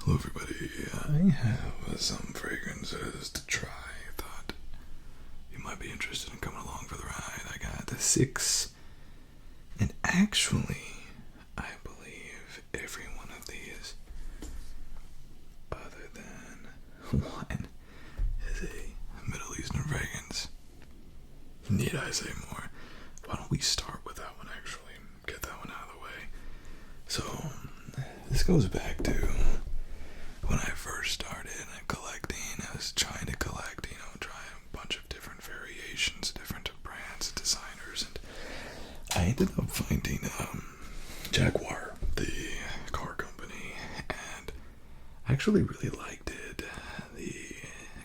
Hello everybody, I have some fragrances to try. I thought you might be interested in coming along for the ride. I got 6, and actually, I believe every one of these, other than one, is a Middle Eastern fragrance. Need I say more? Why don't we start with that one actually, get that one out of the way. So, this goes back to when I first started collecting. I was trying to collect, try a bunch of different variations, different brands, designers, and I ended up finding Jaguar, the car company, and I actually really liked it, the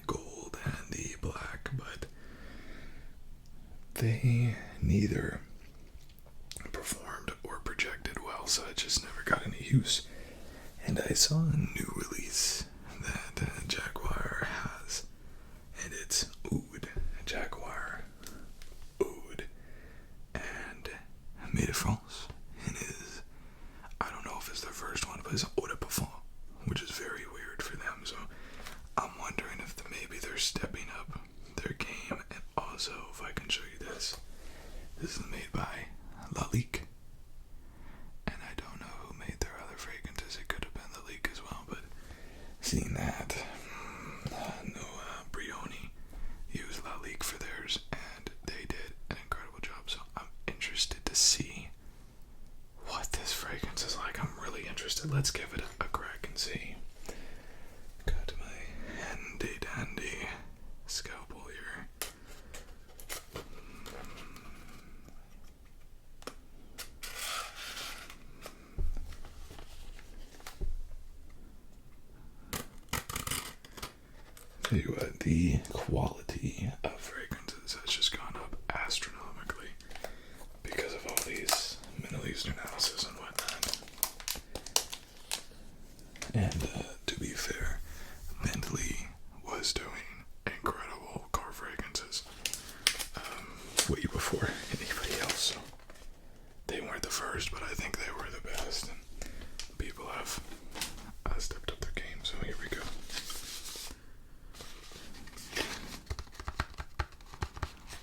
gold and the black, but they neither performed or projected well, so I just never got any use. And I saw a new release that Jaguar has, and it's Oud, Jaguar Oud, and made it France. And is, I don't know if it's their first one, but it's Eau de Parfum, which is very weird for them. So I'm wondering if maybe they're stepping up their game. And also, if I can show you this is made by Lalique. And I don't know who made their other fragrances. It could have been Lalique as well, but seeing that, Brioni used Lalique for theirs, and they did an incredible job. So I'm interested to see what this fragrance is like. I'm really interested. Let's give it a crack and see. Got my handy dandy scalpel here. Tell you what, the quality of fragrances has just gone up astronomically because of all these Middle Eastern houses and whatnot. And to be fair, Bentley was doing incredible car fragrances way before anybody else. So they weren't the first, but I think they were the best. And people have stepped up their game. So here we go.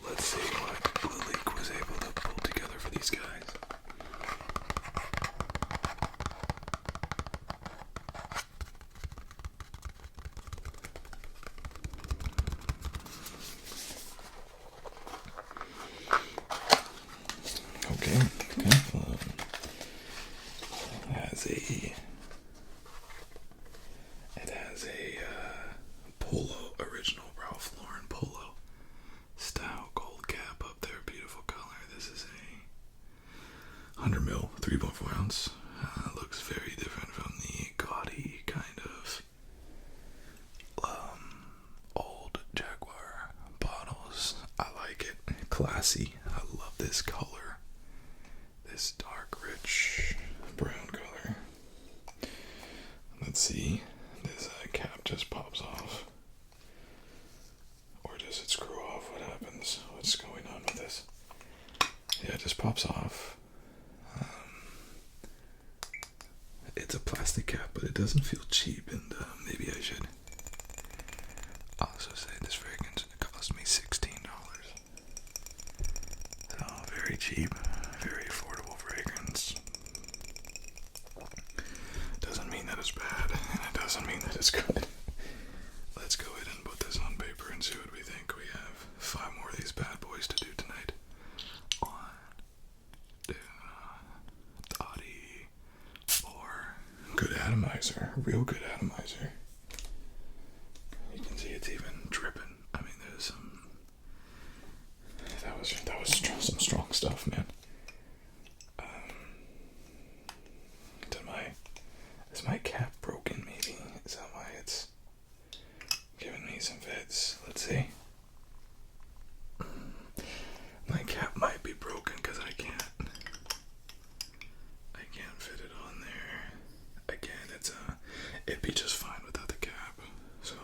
Let's see what Lalique was able to pull together for these guys. Okay. It has a polo, original Ralph Lauren polo style gold cap up there, beautiful color. This is a 100ml, 3.4 ounce. Looks very different from the gaudy kind of old Jaguar bottles. I like it, classy. I love this color, this dark, rich brown color. Let's see, this cap just pops off. Or does it screw off? What happens? What's going on with this? Yeah, it just pops off. It's a plastic cap, but it doesn't feel cheap, and maybe I should also say this fragrance cost me $16. So, very cheap, very affordable fragrance. Doesn't mean that it's bad, and it doesn't mean that it's good. Let's go ahead and put this on paper and see what we think. We have 5 more of these bad boys to do tonight. 1, 2, 3, 4. Good atomizer, real good atomizer. You can see it's even dripping. I mean, there's some. That was some strong stuff, man. Is my cap broken? Maybe is that why it's giving me some fits? Let's see. My cap might be broken because I can't fit it on there. Again, it'd be just fine without the cap, so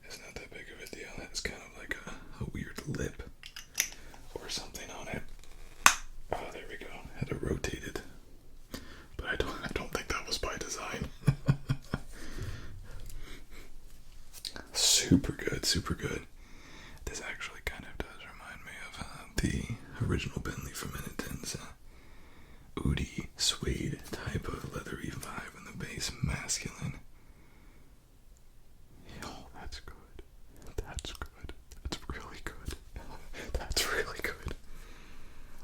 it's not that big of a deal. It's kind of like a weird lip or something on it. Oh, there we go. Had to rotate it, but I don't think that was by design. super good, super good. This actually kind of does remind me of the original Bentley from Minitons. Oudie, suede type of leathery vibe in the base, masculine. Oh, that's good. That's good. That's really good. That's really good.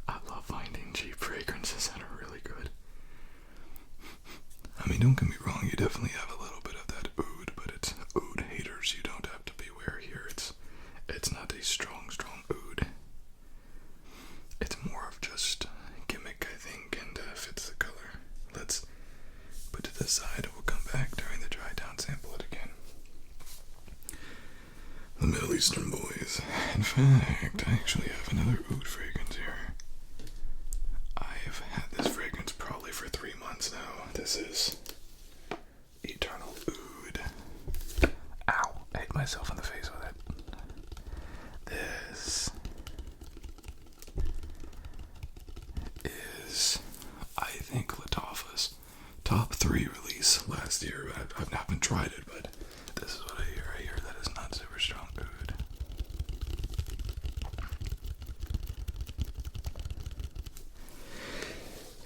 I love finding cheap fragrances that are really good. I mean, don't get me wrong, you definitely have a little bit of that oud, but it's oud haters. You don't have to beware here. It's not a strong oud. It's more of just gimmick, I think, and fits the color. Let's put it to the side. We'll come back during the dry down, sample it again. The Middle Eastern boys. In fact, I actually have another oud fragrance here. I've had this fragrance probably for 3 months now. This is Eternal Oud. Ow, I hit myself in the face with it. This is, I think, Lattafa's top 3 release last year. I haven't tried it, but this is what I hear. I hear that it's not super strong oud.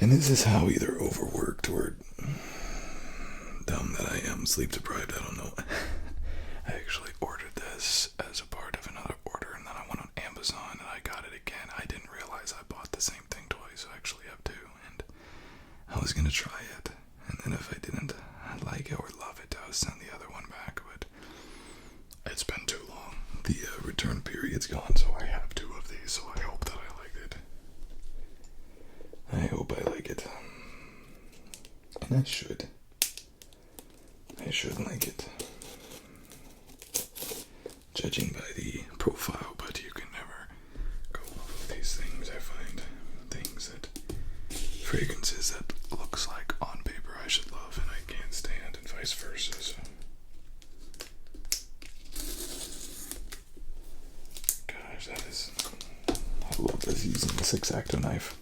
And this is how either overworked or dumb that I am, sleep deprived, I don't know. I actually ordered this as a part of another order, and then I went on Amazon and I got it again. I didn't realize I bought the same thing twice. I actually have 2, and I was gonna try it, and then if I didn't like it or love it, I would send the other one back, but it's been too long. The return period's gone, so I have 2 of these, so I hope that I like it. I hope I like it. And I should. I should like it. Judging by the profile, but you can never go off of these things. I find things that, fragrances that looks like on paper I should love and I can't stand, and vice versa. So. Gosh, that is, I love this using the 6-acto knife.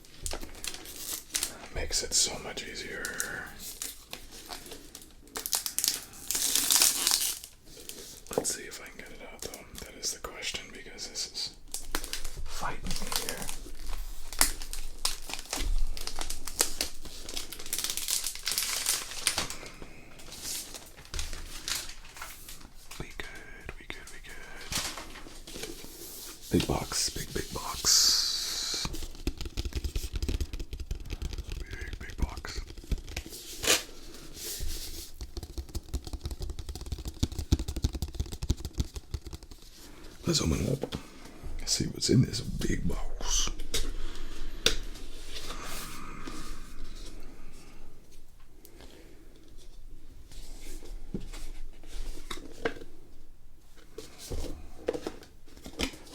Makes it so much easier. Let's see if I can get it out though. That is the question, because this is fighting me here. We good. Big box, big box. Big box. Let's open it up. See what's in this big box.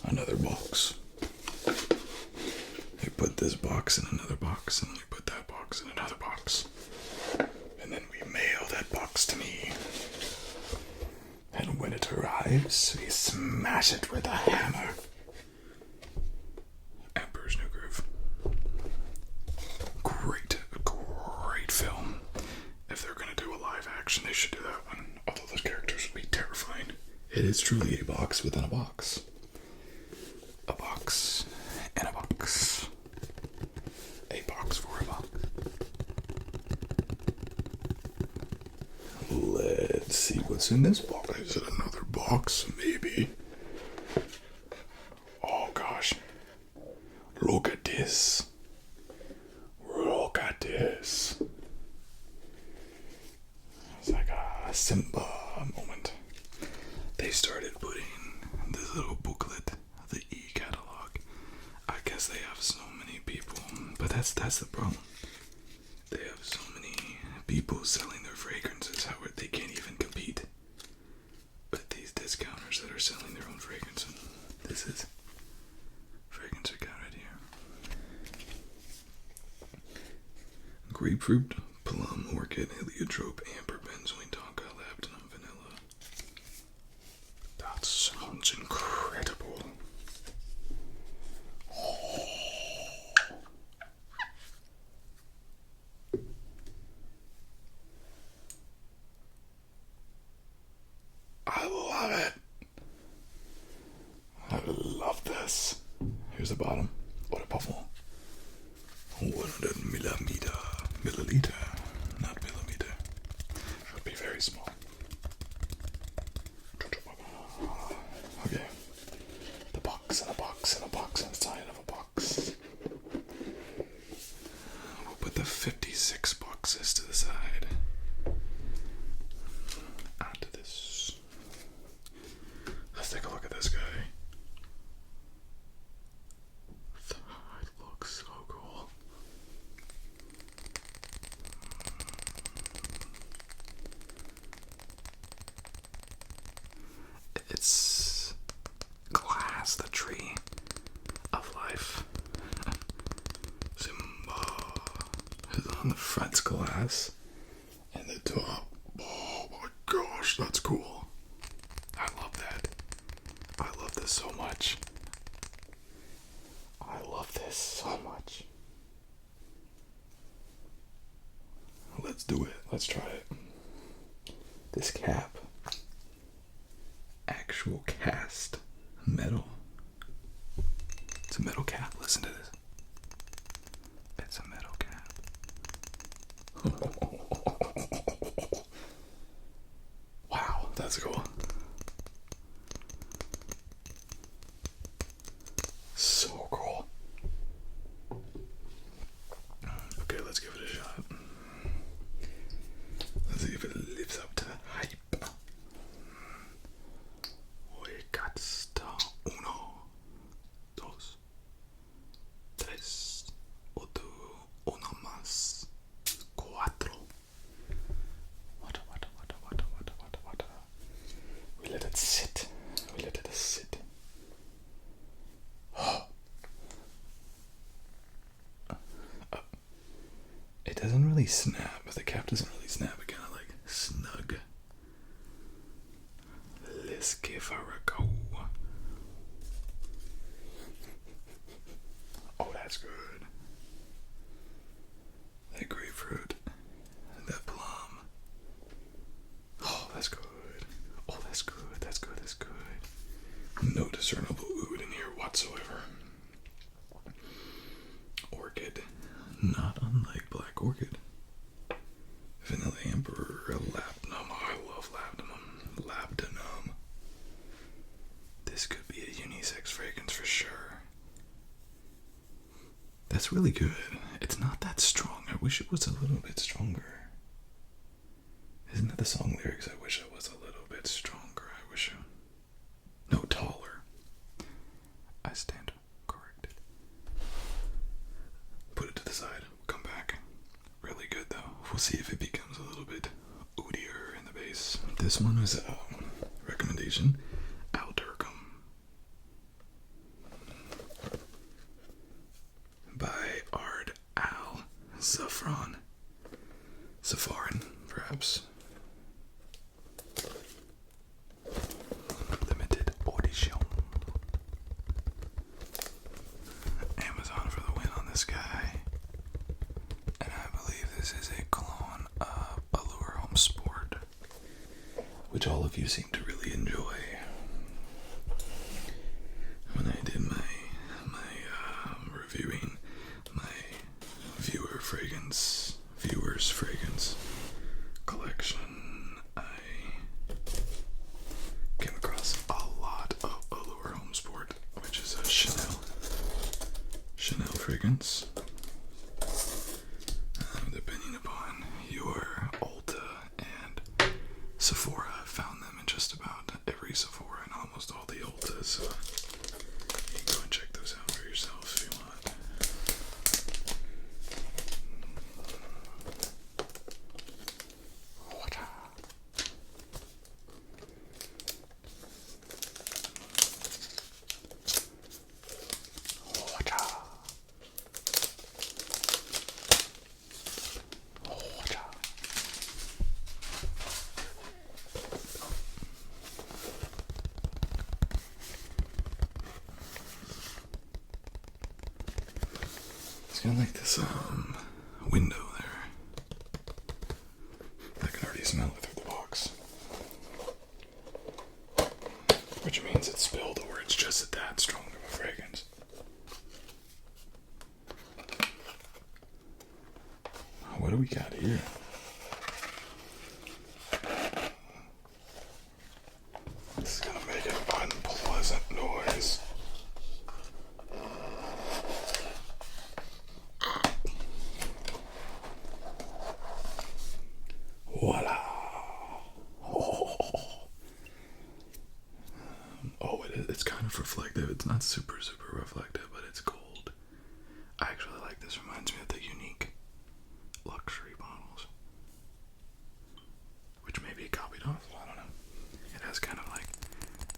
Another box. We put this box in another box, and we put that box in another box. And then we mail that box to me. And when it arrives, we smash it with a hammer. Emperor's New Groove. Great film. If they're gonna do a live action, they should do that one. Although those characters would be terrifying. It is truly a box within a box. A box in a box. A box for a box. Let's see what's in this box. Is it another box? Maybe. Oh gosh. Look at this. Look at this. It's like a Simba moment. They started putting this little booklet, the e-catalog. I guess they have so many people, but that's the problem. They have so many people selling their fragrances, how they can't even compete with these discounters that are selling their own fragrance. And this is fragrance we got right here. Grapefruit, plum, orchid, heliotrope, amber, benzoin, tonka, labdanum, vanilla. That sounds incredible. I love it. the bottom. What a puffle. 100 milliliter, not millimeter. Should be very small. Okay. The box and a box and a box inside of a box. We'll put the 56 boxes to the side. Onto this. Let's take a look at this guy. It looks so cool. It's glass, the tree of life. Simba is on the front's glass, and the top. Oh my gosh, that's cool. I love that. I love this so much. I love this so much. Let's do it. Let's try it. This cap. Actual cast metal. It's a metal cap. Listen to this. It's a metal cap. Wow, that's cool. So cool. Okay, let's give it a shot. Let's see if it lives up to the hype. Uno, dos, tres, uno más, cuatro. What? We let it sit. It doesn't really snap. The cap doesn't really snap. It kind of like snug. Let's give her a go. Oh, that's good. That grapefruit. That plum. Oh, that's good. Oh, that's good. No discernible oud in here whatsoever. Orchid. Not unlike black orchid. Vanilla amber, labdanum. I love labdanum. This could be a unisex fragrance for sure. That's really good. It's not that strong. I wish it was a little bit stronger. Isn't that the song lyrics? I wish it was a little bit stronger. No, taller. I stand corrected. Put it to the side. Come back. Really good though. We'll see if it becomes a little bit oudier in the base. This one is a recommendation. Durkham. By Ard Al Zafran. Safarin, perhaps. Limited edition. Amazon for the win on this guy. And I believe this is a clone of Allure Home Sport, which all of you seem to really enjoy. When I did my reviewing my viewers fragrance collection, I came across a lot of Allure Home Sport, which is a Chanel fragrance. Depending upon your Ulta and Sephora, I found them in just about every Sephora and almost all the Ultas. So you can go and check those out for yourself if you want. It's kind of like this window there. I can already smell it through the box. Which means it's spilled or it's just that strong of a fragrance. It's not super reflective, but it's gold. I actually like this. Reminds me of the unique luxury bottles, which may be copied off. I don't know. It has kind of like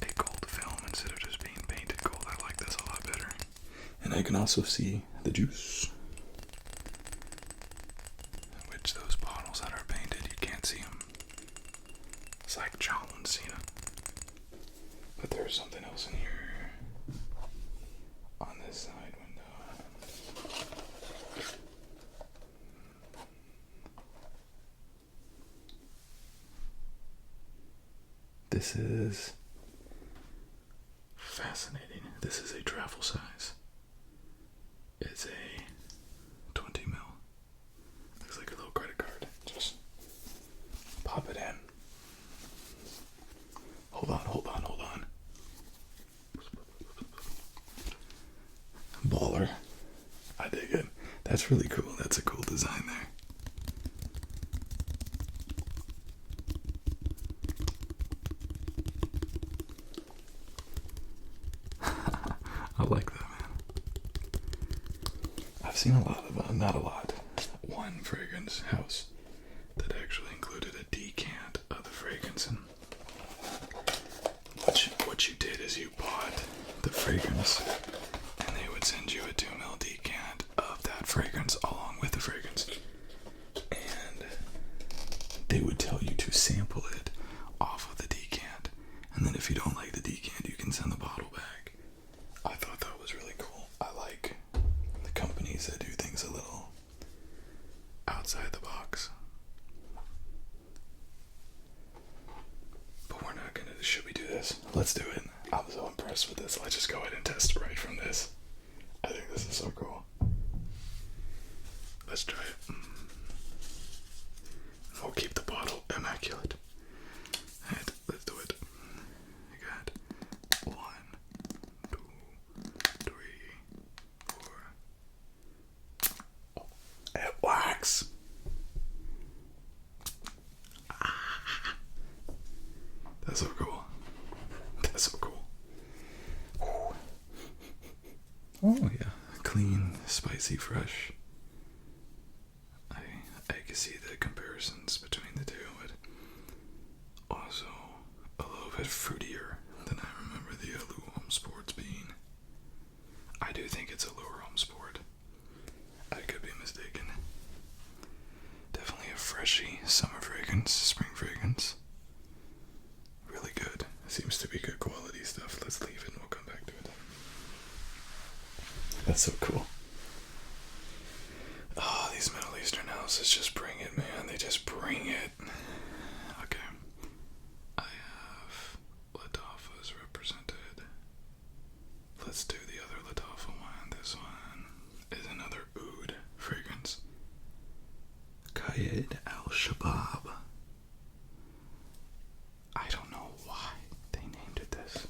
a gold film instead of just being painted gold. I like this a lot better. And I can also see the juice, which those bottles that are painted, you can't see them. It's like John Cena. But there's something else in here on this side window. This is fascinating. This is a travel size. It's a 20 mil. Looks like a little credit card. Just pop it in. Hold on. Baller. I dig it. That's really cool. That's a cool design there. I like that, man. I've seen a lot of, not a lot, one fragrance house that actually included a decant of the fragrance. And what you did is you bought the fragrance, and they would send you a 2 ml decant of that fragrance along with the fragrance. And they would tell you to sample it off of the decant. And then if you don't like the decant, you can send the bottle back. I thought that was really cool. I like the companies that do things a little outside the box. But we're not gonna, should we do this? Let's do it. I'm so impressed with this. Let's just go ahead and test it right from this. I think this is so cool. Let's try it. We'll keep the bottle immaculate. And let's do it. I got 1, 2, 3, 4. Oh, it works. That's so cool. That's so cool. Oh yeah, clean, spicy, fresh. I can see the comparisons between the two, but also a little bit fruitier than I remember the Allure Sports being. I do think it's Allure Sport. I could be mistaken. Definitely a freshy summer fragrance, spring fragrance. Really good. Seems to be good quality stuff. Let's leave it and we'll come back to it. That's so cool. Oh, these Middle Eastern houses just bring it, man. They just bring it. Okay. I have Latafas represented. Let's do the other Latafa one. This one is another oud fragrance. al-shabaab. I don't know why they named it this.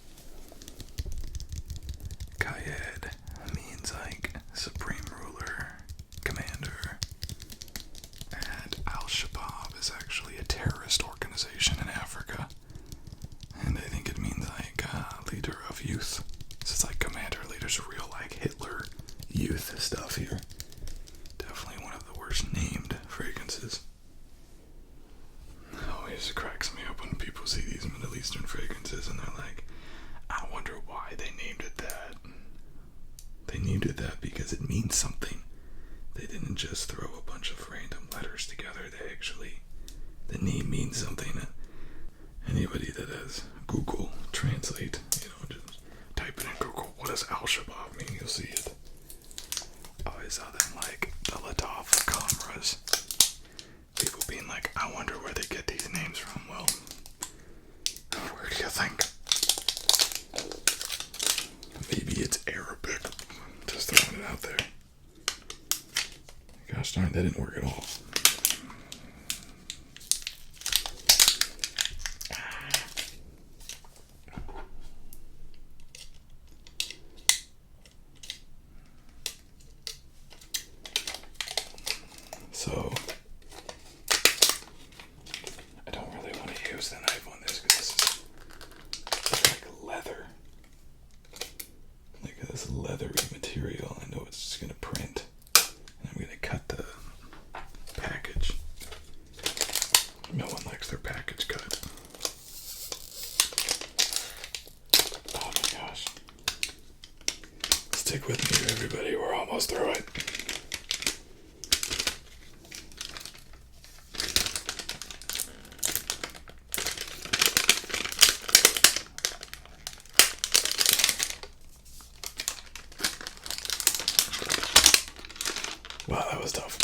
Qayyad means like supreme ruler, commander, and al-shabaab is actually a terrorist organization in Africa, and I think it means like leader of youth. So it's like commander, leader's real like Hitler youth stuff here. Definitely one of the worst named fragrances. Always cracks me up when people see these Middle Eastern fragrances and they're like, I wonder why they named it that. They named it that because it means something. They didn't just throw a bunch of random letters together. They actually, the name means something. Anybody that has Google Translate, just type it in Google, what does al-shabaab mean? You'll see it. I always saw them like the Lataf cameras. People being like, I wonder where they get these names from. Well, where do you think? Maybe it's Arabic. Just throwing it out there. Gosh darn, that didn't work at all. So, I don't really want to use the knife on this because this is like leather. Stick with me, everybody. We're almost through it. Wow, that was tough.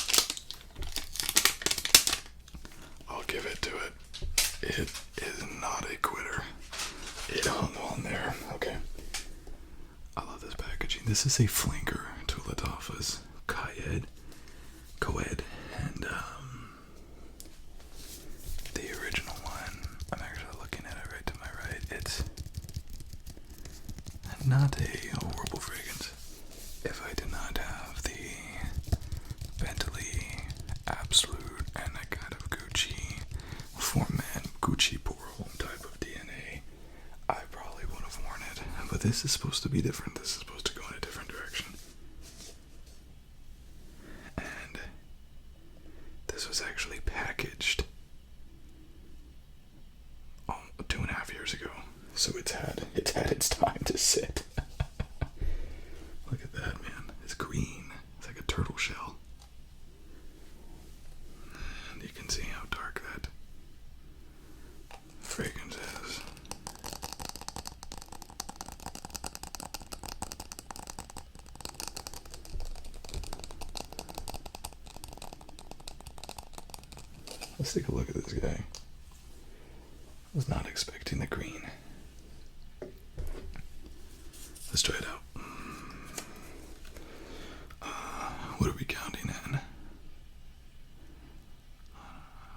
I'll give it to it. It is not a quitter. It hung on there. Okay. I love this packaging. This is a flanker to Lattafa's Coed, and the original one. I'm actually looking at it right to my right. It's not a horrible fragrance. If I did not have the Bentley Absolute and a kind of Gucci for-man Gucci pour home type of DNA, I probably would have worn it. But this is supposed to be different. This is supposed to go in a different direction. And this was actually packaged 2.5 years ago. So it's had its time to sit. Look at that, man. It's green. It's like a turtle shell. And you can see how dark that fragrance is. Let's take a look at this guy. I was not expecting the green. Let's try it out. What are we counting in?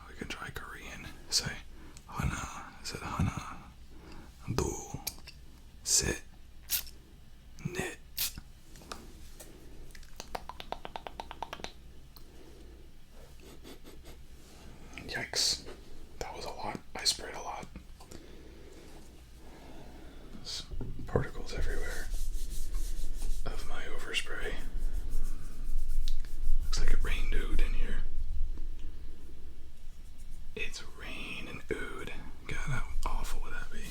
We can try Korean. Say Hana. Is it Hana? Do. Sit. Knit. Yikes. That was a lot. I sprayed a lot. There's particles everywhere of my overspray. Looks like it rained oud in here. It's rain and oud. God, how awful would that be?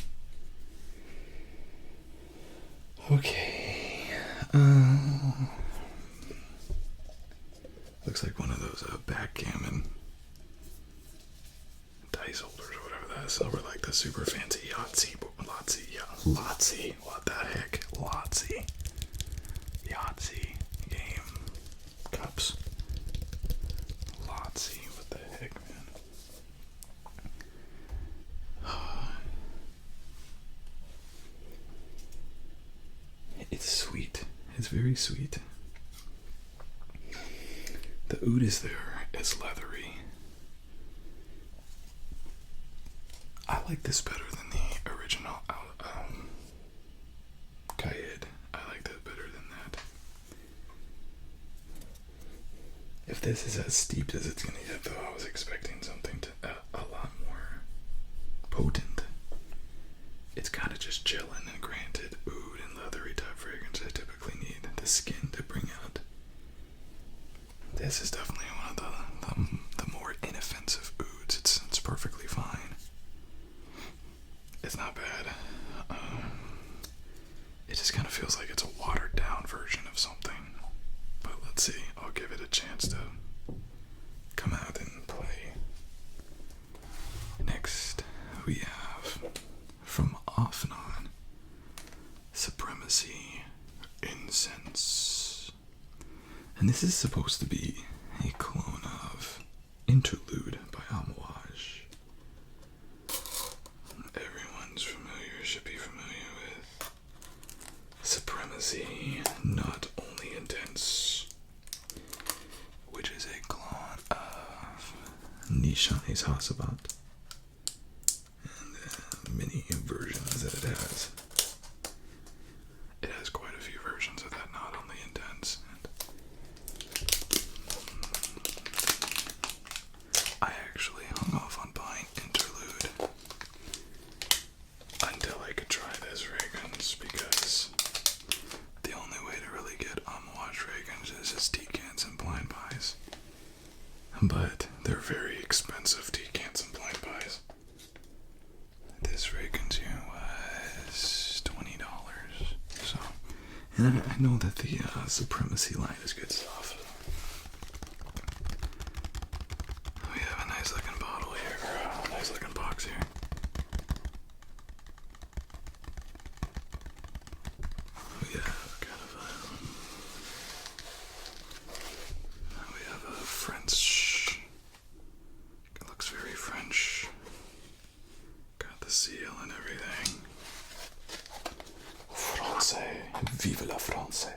Okay. Looks like one of those backgammon dice holders or whatever that is. Over like the super fancy Yahtzee. What the heck? Yahtzee game cups. Yahtzee. What the heck, man? It's sweet. It's very sweet. The oud is there. It's leathery. I like this better than the original Kaid. I like that better than that. If this is as steeped as it's going to get, though, I was expecting something to a lot more potent. It's kind of just chilling, and granted, oud and leathery type fragrance I typically need the skin to bring out. This is definitely one of the more inoffensive ouds. It's perfectly fine. It's not bad. It just kind of feels like it's a watered down version of something. But let's see. I'll give it a chance to come out and play. Next, we have from Offnon, Supremacy, Incense. And this is supposed to be a clone of Interlude by Amouage. Everyone's familiar, should be familiar with Supremacy, Not Only Intense, which is a clone of Nishani's al-shabaab and the many versions that it has. It has quite a few versions of that Not Only Intense. I actually hung off on buying Interlude until I could try this fragrance, because the only way to really get Amouage fragrance is just decants and blind buys. But they're very expensive decants and blind And I know that the Supremacy line is good stuff. We have a nice looking bottle here, or a nice looking box here. We have a French. It looks very French. Got the seal and everything. Francais. Vive la France.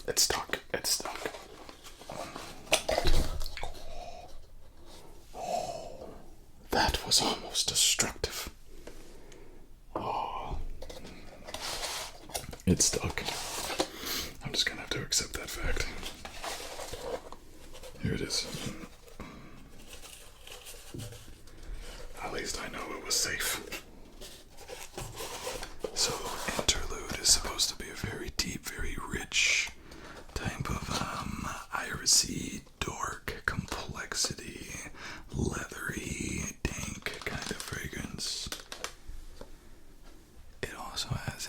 It's stuck. It's stuck. Oh, that was almost destructive. Oh, it's stuck. I'm just gonna have to accept that fact. Here it is. At least I know it was safe. So, Interlude is supposed to be a very deep, very rich type of irisy, dark, complexity, leathery, dank kind of fragrance. It also has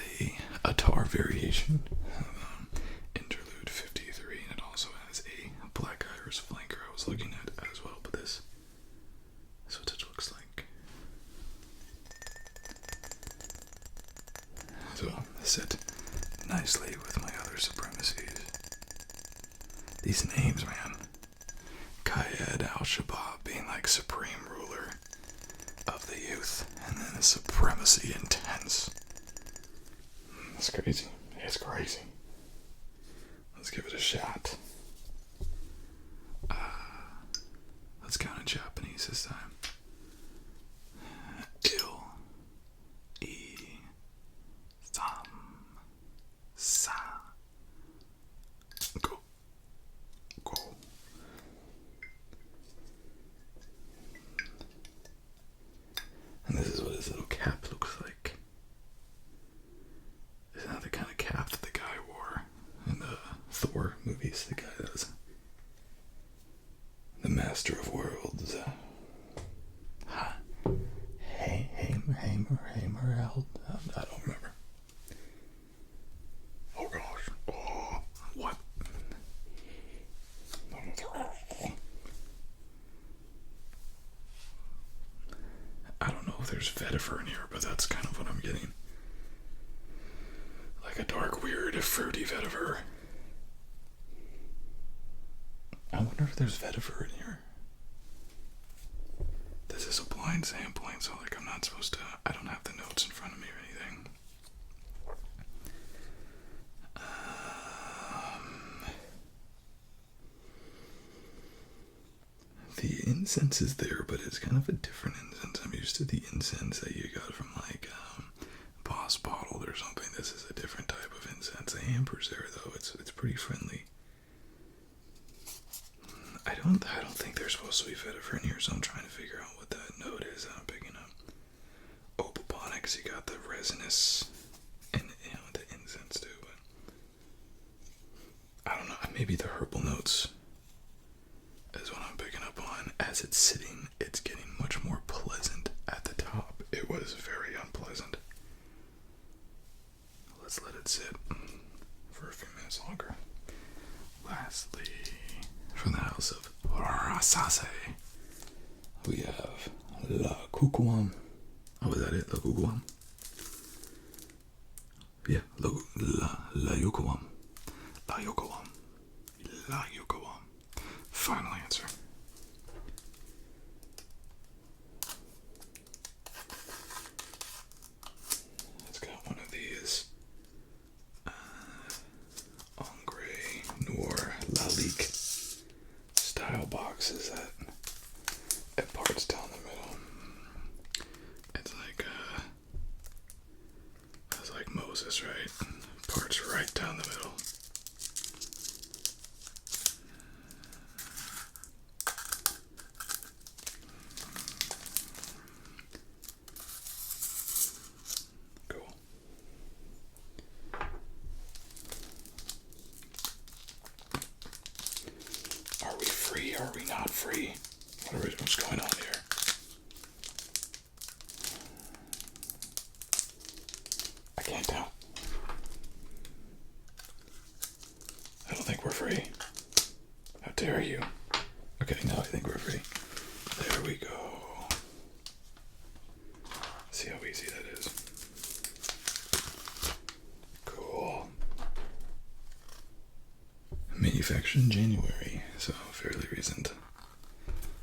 a tar variation of Interlude 53, and it also has a black iris flanker I was looking at as well, but this is what it looks like. So, sit nicely with my other Supremacies. These names, man. Qaed al-shabaab being like supreme ruler of the youth, and then Supremacy intense. It's crazy. It's crazy. Let's give it a shot. Let's count in Japanese this time. Sa. Go. And this is what his little cap looks like. Isn't that the kind of cap that the guy wore in the Thor movies? The guy that was the Master of Worlds. Hammer, I don't remember. Oh gosh. Oh, what? I don't know if there's vetiver in here, but that's kind of what I'm getting. Like a dark, weird, fruity vetiver. I wonder if there's vetiver in here. This is a blind sampling, so like I'm not supposed to, I don't have the notes in front of me or anything. The incense is there, but it's kind of a different incense. I'm used to the incense that you got from like Boss Bottled or something. This is a different type of incense. The amber's there though. It's pretty friendly. I don't think there's supposed to be vetiver in here, so I'm trying to figure out what that note is that I'm picking up. Opoponics, you got the resinous and the incense too, but I don't know. Maybe the herbal notes is what I'm picking up on. As it's sitting, it's getting much more pleasant at the top. It was very unpleasant. Let's let it sit for a few minutes longer. Lastly, from the house of Rasase, we have La Kukuam. Oh, was that it? La Kukuam? Yeah, La Yukuam. La Yukuam. La Yukuam. Final answer. It's got one of these Angre Noir Lalique style boxes that it parts down the middle. It's like Moses, right? Parts right down the middle. Cool. Are we are we not free? What's going on here? I can't tell. I don't think we're free. How dare you? Okay, now I think we're free. There we go. See how easy that is. Cool. Manufactured in January, so fairly recent.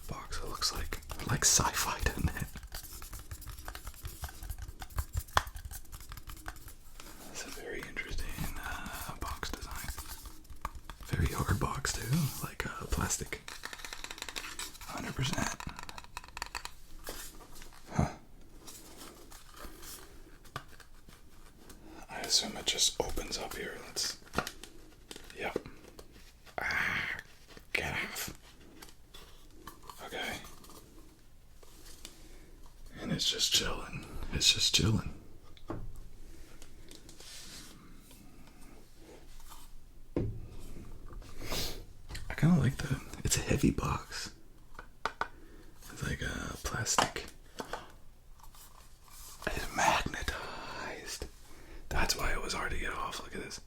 Box, it looks like sci-fi, doesn't it? That's a very interesting box design. Very hard box too, like plastic. 100%. Huh. I assume it just opens up here. Yep. Get off. Okay. And it's just chilling. It's just chilling. I kind of like that. It's a heavy box. It's like a plastic. It's magnetized. That's why it was hard to get off. Look at this.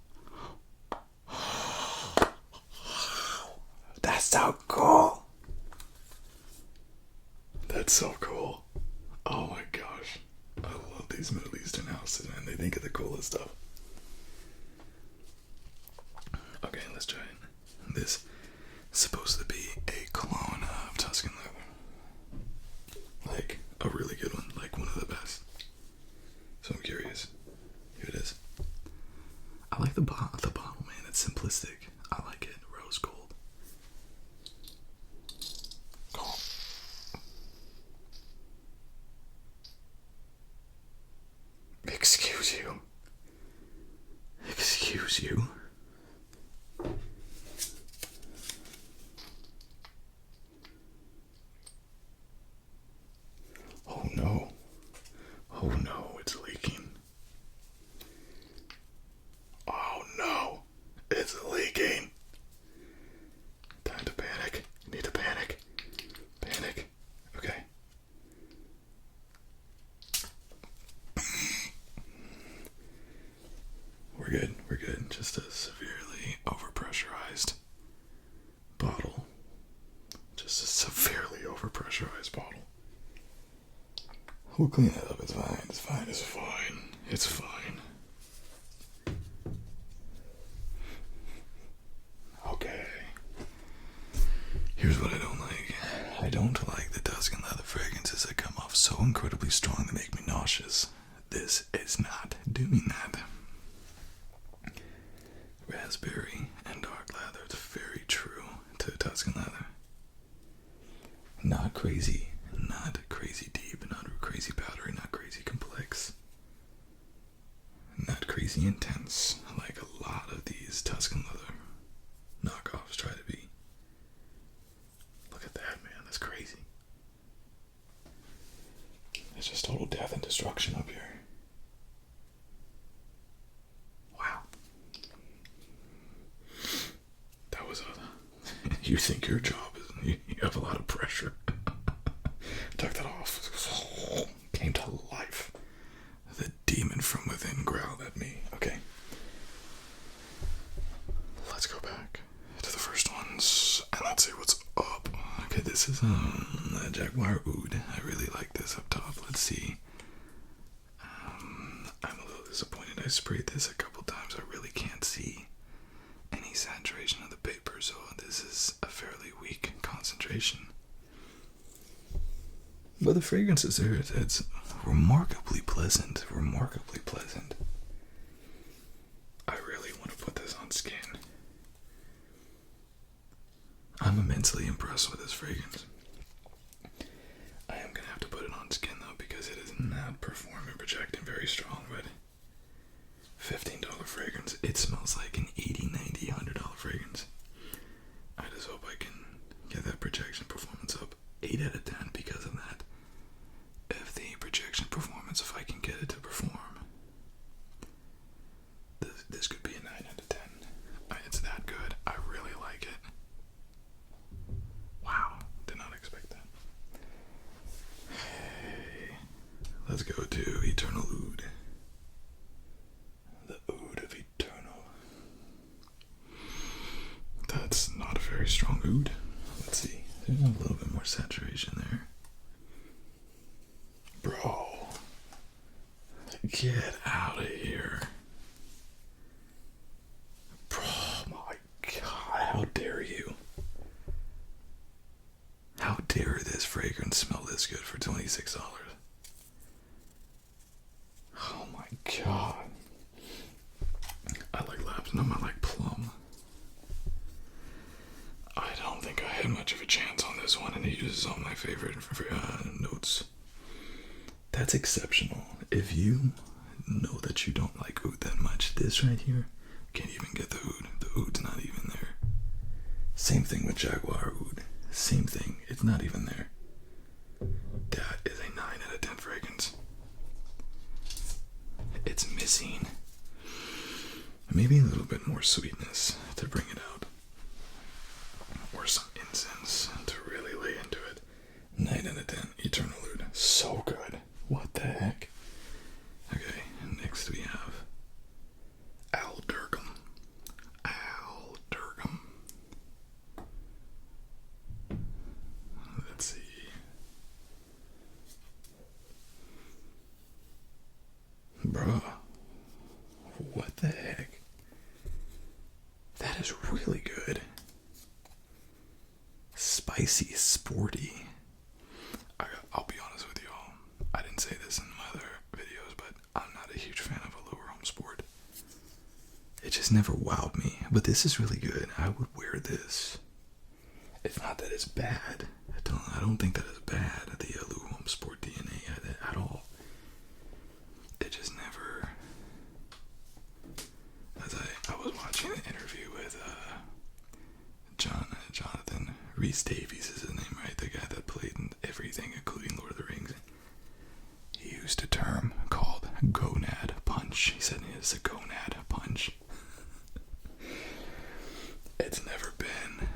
That's so cool. That's so cool. Oh my gosh. I love these Middle Eastern houses, man. They think of the coolest stuff. Okay, let's try it. This is supposed to be a clone of Tuscan leather. Like, a really good one. Like, one of the best. So I'm curious. Here it is. I like the bottle, man. It's simplistic. I like it. Rose gold. Excuse you. Excuse you. Oh no. Oh no, it's leaking. Oh no, it's leaking. Time to panic. Need to panic. Panic. Okay. We're good. Just a severely overpressurized bottle. Just a severely overpressurized bottle. We'll clean it up, it's fine. Okay. Here's what I don't like. I don't like the Tuscan leather fragrances that come off so incredibly strong they make me nauseous. This is not doing that. Raspberry and dark leather, it's very true to Tuscan leather. Not crazy deep, not crazy powdery, not crazy complex, not crazy intense like a lot of these Tuscan leather knockoffs try to be. Look at that, man, that's crazy. It's just total death and destruction up here. Wow. That was you think your job is, you have a lot of pressure. Took that off. Came to life. The demon from within growled at me. Okay. Let's go back to the first ones and let's see what's up. Okay, this is a Jaguar Oud. I really like this up top. Let's see. I'm a little disappointed. I sprayed this a couple times. I really can't see any saturation of the paper, so this is a fairly weak concentration. But the fragrance is there. It's remarkably pleasant. I really want to put this on skin. I'm immensely impressed with this fragrance. I am going to have to put it on skin though because it is not performing, projecting very strong, but $15 fragrance. It smells like an $80, $90, $100 fragrance. I just hope I can get that projection performance up 8 out of 10 because of that. If the projection performance, if I can get it to perform, this could be a 9 out of 10. It's that good. I really like it. Wow. very strong oud. Let's see. There's a little bit more saturation there. Bro. Get out of here. Bro, my God, how dare you? How dare this fragrance smell this good for $26? Oh my God. I like labdanum, I like plum. I don't think I had much of a chance on this one, and it uses all my favorite notes. That's exceptional. If you know that you don't like oud that much, this right here can't even get the oud. The oud's not even there. Same thing with Jaguar oud. Same thing. It's not even there. That is a 9 out of 10 fragrance. It's missing maybe a little bit more sweetness to bring it out. Or some incense to really lay into it. 9 out of 10. Eternal oud. So good. What the heck? Okay, next we have durkham. Durkham. Let's see. Bruh. What the heck? That is really good. Spicy, sporty. I'll be honest with y'all. I didn't say this in my other videos, but I'm not a huge fan of a lower home sport. It just never wowed me. But this is really good. I would wear this. It's not that it's bad. I don't think that it's bad, the lower home sport DNA at all. It just never... As I was watching an interview with Jonathan Rhys Davies is his name, right? The guy that played in everything, including Lord of the Rings. He used a term called gonad punch. He said it's a gonad punch. It's never been,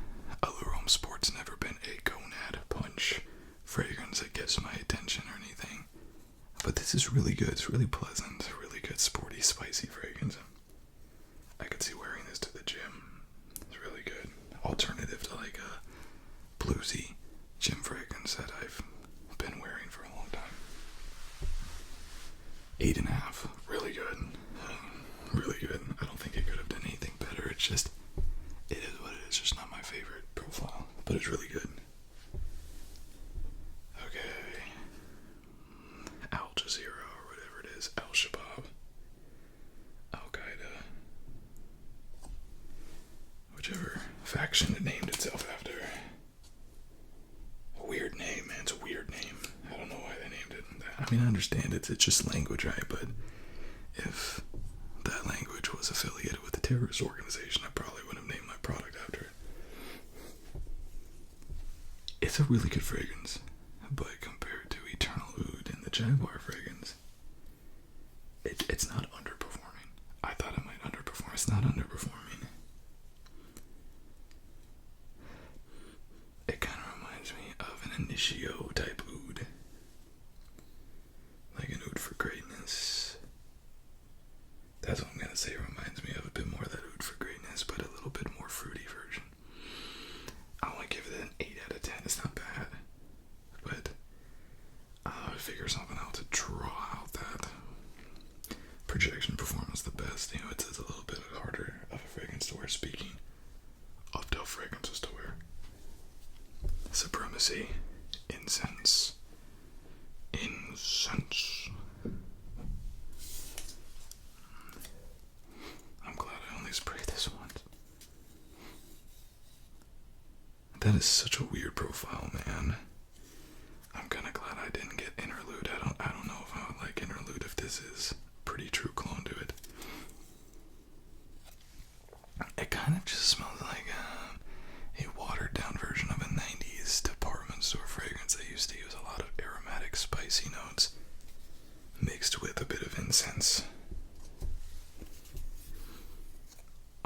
Allure Sport's never been a gonad punch fragrance that gets my attention or anything. But this is really good. It's really pleasant. Really good, sporty, spicy fragrance. I could see wearing this to the gym. It's really good. Alternative to like a bluesy gym fragrance that I've been wearing for a long time. 8.5. Really good. Really good. I don't think it could have done anything better. It's just, it is what it is. It's just not my favorite profile, but it's really good. Okay. Al Jazeera or whatever it is. Al-Shabaab. Al-Qaeda. Whichever faction it named itself after. A weird name, man. It's a weird name. I don't know why they named it that. I mean, I understand it's just language, right? But if that language was affiliated with a terrorist organization, I probably wouldn't have named my product after it. It's a really good fragrance, but compared to Eternal Oud and the Jaguar fragrance, it's not underperforming. I thought it might underperform. It's not underperforming. It kind of reminds me of an Initio type oud. Like an oud for greatness. That's what I'm gonna say. It reminds me of a bit more of that oud for greatness, but a little bit more fruity version. I want to give it an 8 out of 10. It's not bad, but I would figure something out to draw out that projection performance the best. You know, it's a little bit harder of a fragrance to wear. Speaking of tough fragrances to wear, Supremacy, incense. I'm glad I only sprayed this once. That is such a weird profile, man. I'm kind of glad I didn't get interlude. I don't know if I would like interlude if this is pretty true clone to it. It kind of just smells like a watered down version of a 90s department store fragrance that used to use a lot of aromatic spicy notes mixed with a bit of incense.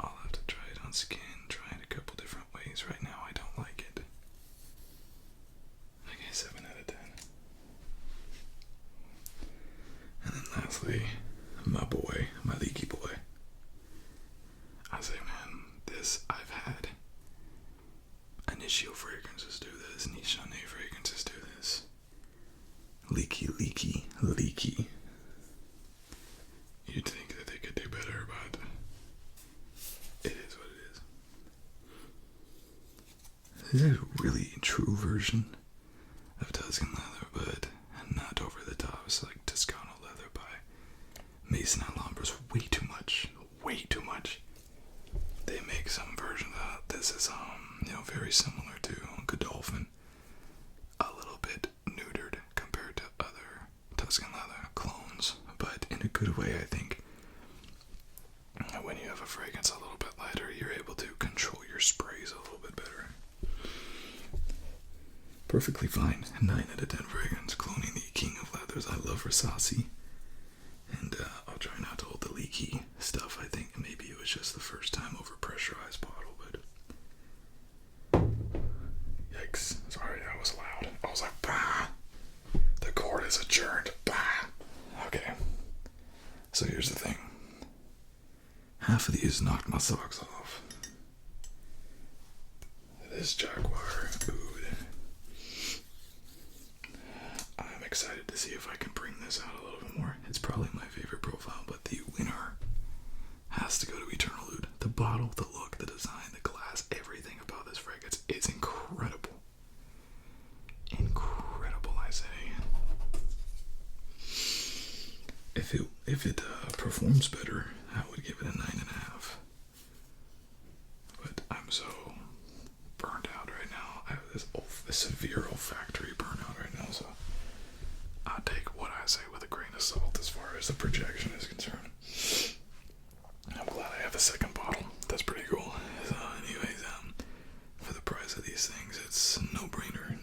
I'll have to try it on skin, try it a couple different ways. Right now I don't like it. Okay, 7 out of 10. And then lastly, my boy, my Lalique boy. I say, man, this, I've Shield fragrances do this. Nichane fragrances do this. Leaky. You'd think that they could do better, but it is what it is. This is a really true version of Tuscan leather, but not over the top. It's like Toscano leather by Maison Alhambra's way too much. They make some version of this is very similar to Godolphin, a little bit neutered compared to other Tuscan leather clones, but in a good way. I think when you have a fragrance a little bit lighter, you're able to control your sprays a little bit better. Perfectly fine. 9 out of 10 fragrance, cloning the king of leathers. I love Versace, and I'll try not to hold the leaky stuff. I think maybe it was just the first time over pressurized bottle, but yikes! Sorry, that was loud. I was like, bah! The court is adjourned. Bah! Okay. So here's the thing. Half of these knocked my socks off. This Jaguar oud. I'm excited to see if I can bring this out a little bit more. It's probably my favorite profile, but the winner has to go to Eternal Oud. The bottle, the look, the design, the glass, everything about this fragrance is incredible. Incredible, I say. If it performs better, I would give it a 9.5. But I'm so burned out right now. I have this severe olfactory burnout right now, so I'll take what I say with a grain of salt as far as the projection is concerned. I'm glad I have a second bottle. That's pretty cool. So anyways, for the price of these things, it's a no-brainer